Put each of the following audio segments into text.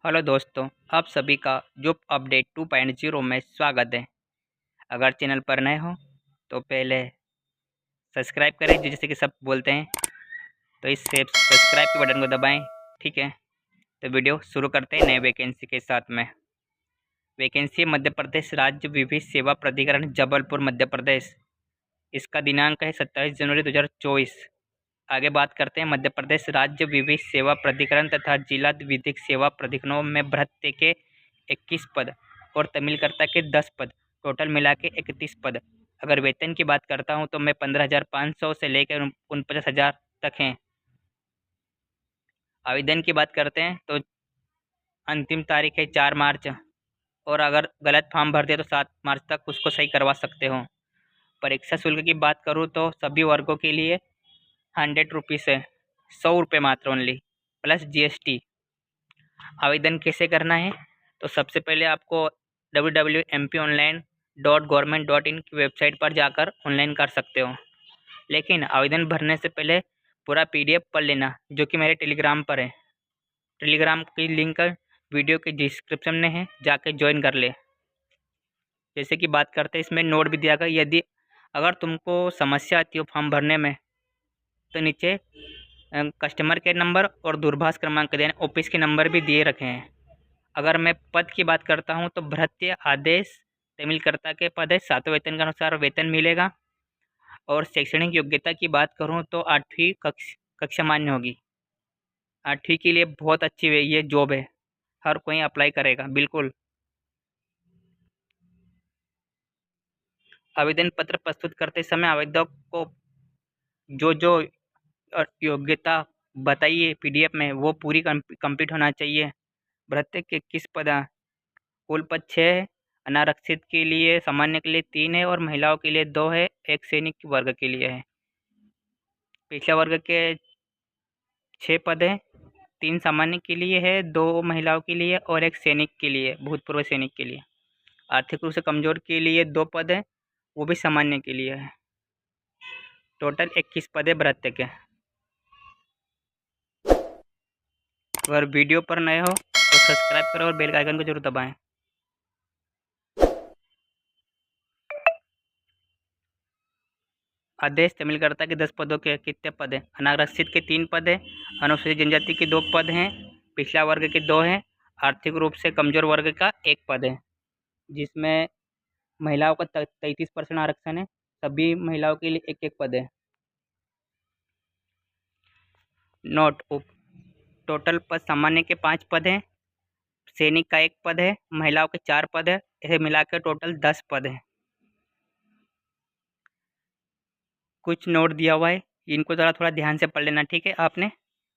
Hello दोस्तों, आप सभी का जॉब अपडेट 2.0 में स्वागत है। अगर चैनल पर नए हो तो पहले सब्सक्राइब करें, जैसे कि सब बोलते हैं। तो इस सब्सक्राइब के बटन को दबाएं। ठीक है, तो वीडियो शुरू करते हैं नए वैकेंसी के साथ में। वैकेंसी मध्य प्रदेश राज्य विधिक सेवा प्राधिकरण जबलपुर मध्य प्रदेश। इसका दिनांक है 27 जनवरी 2024। आगे बात करते हैं मध्य प्रदेश राज्य विधिक सेवा प्राधिकरण तथा जिला विधिक सेवा प्राधिकरणों में भर्ती के 21 पद और तमिलकर्ता के 10 पद, टोटल मिला के 31 पद। अगर वेतन की बात करता हूं तो मैं 15,500 से लेकर 49,000 तक हैं। आवेदन की बात करते हैं तो अंतिम तारीख है 4 मार्च, और अगर गलत फॉर्म भर दिया तो 7 मार्च तक उसको सही करवा सकते हो। परीक्षा शुल्क की बात करूँ तो सभी वर्गों के लिए 100 रुपीज़ है, 100 रुपये मात्र ओनली, प्लस GST। आवेदन कैसे करना है? तो सबसे पहले आपको www.mponline.government.in की वेबसाइट पर जाकर ऑनलाइन कर सकते हो। लेकिन आवेदन भरने से पहले पूरा PDF पढ़ लेना, जो कि मेरे टेलीग्राम पर है। टेलीग्राम की लिंक वीडियो के डिस्क्रिप्शन में है, जाके ज्वाइन कर ले। जैसे कि बात करते हैं, इसमें नोट भी दिया गया, यदि अगर तुमको समस्या आती हो फॉर्म भरने में तो नीचे कस्टमर केयर नंबर और दूरभाष क्रमांक देना, ऑफिस के नंबर भी दिए रखे हैं। अगर मैं पद की बात करता हूं तो भृत्य आदेश तमिलकर्ता के पद है, 7वें वेतन के अनुसार वेतन मिलेगा। और शैक्षणिक योग्यता की बात करूं तो 8वीं कक्षा मान्य होगी। 8वीं के लिए बहुत अच्छी ये जॉब है, हर कोई अप्लाई करेगा बिल्कुल। आवेदन पत्र प्रस्तुत करते समय आवेदक को जो जो योग्यता बताइए PDF में, वो पूरी कंप्लीट होना चाहिए। भृत्य के किस पद? कुल पद 6 है। अनारक्षित के लिए, सामान्य के लिए 3 है और महिलाओं के लिए 2 है, एक सैनिक वर्ग के लिए है। पिछला वर्ग के 6 पद है, 3 सामान्य के लिए है, 2 महिलाओं के लिए और एक सैनिक के लिए, भूतपूर्व सैनिक के लिए। आर्थिक रूप से कमजोर के लिए 2 पद है, वो भी सामान्य के लिए है। टोटल 21 पद है भृत्य के। अगर वीडियो पर नए हो तो सब्सक्राइब करो और बेल आइकन को जरूर दबाएं। आदेश तमिलकर्ता के 10 पदों के कितने पद हैं? अनारक्षित के 3 पद हैं, अनुसूचित जनजाति के 2 पद हैं, पिछड़ा वर्ग के 2 हैं, आर्थिक रूप से कमजोर वर्ग का 1 पद है, जिसमें महिलाओं का 33% आरक्षण है। सभी महिलाओं के लिए 1-1 पद है। नोट: टोटल पद सामान्य के 5 पद हैं, सैनिक का 1 पद है, महिलाओं के 4 पद है, इसे मिलाकर टोटल 10 पद है। कुछ नोट दिया हुआ है, इनको ज़रा थोड़ा ध्यान से पढ़ लेना, ठीक है आपने।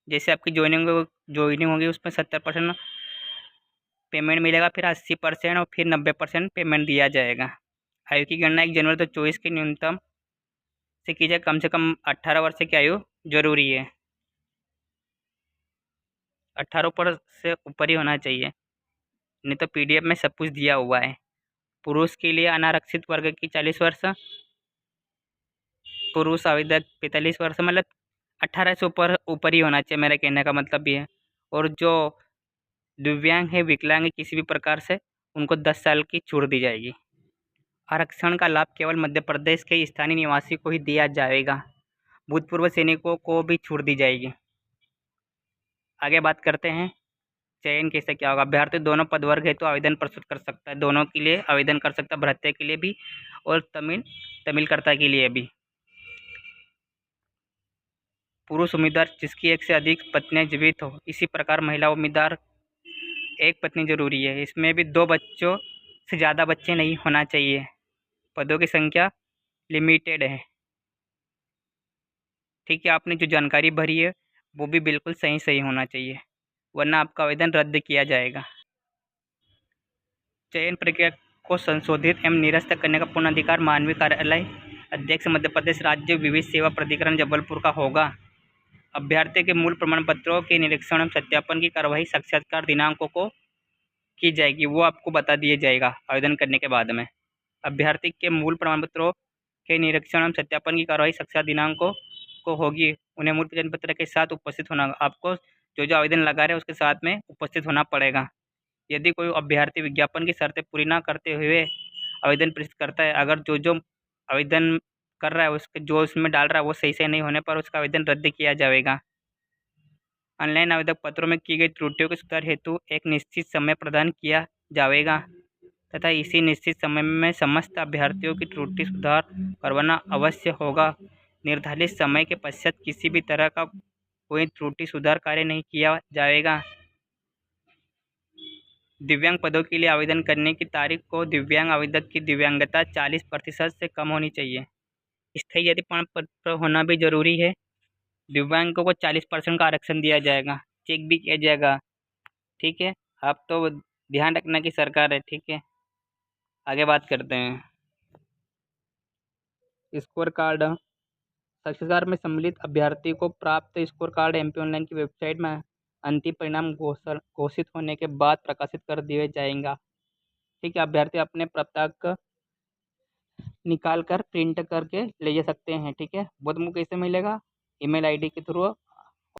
जैसे आपकी ज्वाइनिंग होगी उसमें 70% पेमेंट मिलेगा, फिर 80% और फिर 90% पेमेंट दिया जाएगा। आयु की गणना 1 जनवरी 2024 की न्यूनतम से की जाए। कम से कम 18 वर्ष की आयु जरूरी है, 18 पर से ऊपर ही होना चाहिए, नहीं तो PDF में सब कुछ दिया हुआ है। पुरुष के लिए अनारक्षित वर्ग की 40 वर्ष, पुरुष आवेदक 45 वर्ष, मतलब 18 से ऊपर ही होना चाहिए, मेरा कहने का मतलब भी है। और जो दिव्यांग है, विकलांग है किसी भी प्रकार से, उनको 10 साल की छूट दी जाएगी। आरक्षण का लाभ केवल मध्य प्रदेश के स्थानीय निवासी को ही दिया जाएगा, भूतपूर्व सैनिकों को भी छूट दी जाएगी। आगे बात करते हैं चयन कैसे क्या होगा। अभ्यर्थी दोनों पद वर्ग है तो आवेदन प्रस्तुत कर सकता है, दोनों के लिए आवेदन कर सकता है, भृत्य के लिए भी और तमिलकर्ता के लिए भी। पुरुष उम्मीदवार जिसकी 1 से अधिक पत्नियां जीवित हो, इसी प्रकार महिला उम्मीदवार 1 पत्नी जरूरी है। इसमें भी 2 बच्चों से ज़्यादा बच्चे नहीं होना चाहिए। पदों की संख्या लिमिटेड है, ठीक है। आपने जो जानकारी भरी है वो भी बिल्कुल सही होना चाहिए, वरना आपका आवेदन रद्द किया जाएगा। चयन प्रक्रिया को संशोधित एवं निरस्त करने का पूर्ण अधिकार मानवीय कार्यालय अध्यक्ष मध्य प्रदेश राज्य विधिक सेवा प्राधिकरण जबलपुर का होगा। अभ्यर्थी के मूल प्रमाण पत्रों के निरीक्षण एवं सत्यापन की कार्यवाही साक्षात्कार दिनांकों को की जाएगी, वो आपको बता दिया जाएगा आवेदन करने के बाद में। अभ्यर्थी के मूल प्रमाण पत्रों के निरीक्षण एवं सत्यापन की कार्यवाही साक्षात दिनांकों को होगी, उन्हें मूल प्रमाण पत्र के साथ उपस्थित होना। आपको जो आवेदन लगा रहे हैं उसके साथ में उपस्थित होना पड़ेगा। यदि कोई अभ्यर्थी विज्ञापन की शर्तें पूरी न करते हुए आवेदन प्रेषित करता है, अगर जो आवेदन कर रहा है उसके जो उसमें डाल रहा है वो सही से नहीं होने पर उसका आवेदन रद्द किया जाएगा। ऑनलाइन आवेदन पत्रों में की गई त्रुटियों के सुधार हेतु एक निश्चित समय प्रदान किया जाएगा तथा इसी निश्चित समय में समस्त अभ्यर्थियों की त्रुटि सुधार करवाना अवश्य होगा। निर्धारित समय के पश्चात किसी भी तरह का कोई त्रुटि सुधार कार्य नहीं किया जाएगा। दिव्यांग पदों के लिए आवेदन करने की तारीख को दिव्यांग आवेदक की दिव्यांगता 40% से कम होनी चाहिए। स्थायी यदि प्रमाण पत्र होना भी जरूरी है। दिव्यांगों को 40% का आरक्षण दिया जाएगा, चेक भी किया जाएगा। ठीक है, आप तो ध्यान रखना कि सरकार है। ठीक है, आगे बात करते हैं। स्कोर कार्ड साक्षात्कार में सम्मिलित अभ्यर्थी को प्राप्त स्कोर कार्ड एमपी ऑनलाइन की वेबसाइट में अंतिम परिणाम घोषित होने के बाद प्रकाशित कर दिया जाएगा। ठीक है, अभ्यर्थी अपने पत्रक निकाल कर प्रिंट करके ले जा सकते हैं। ठीक है, वो तुमको कैसे मिलेगा? ईमेल आईडी के थ्रू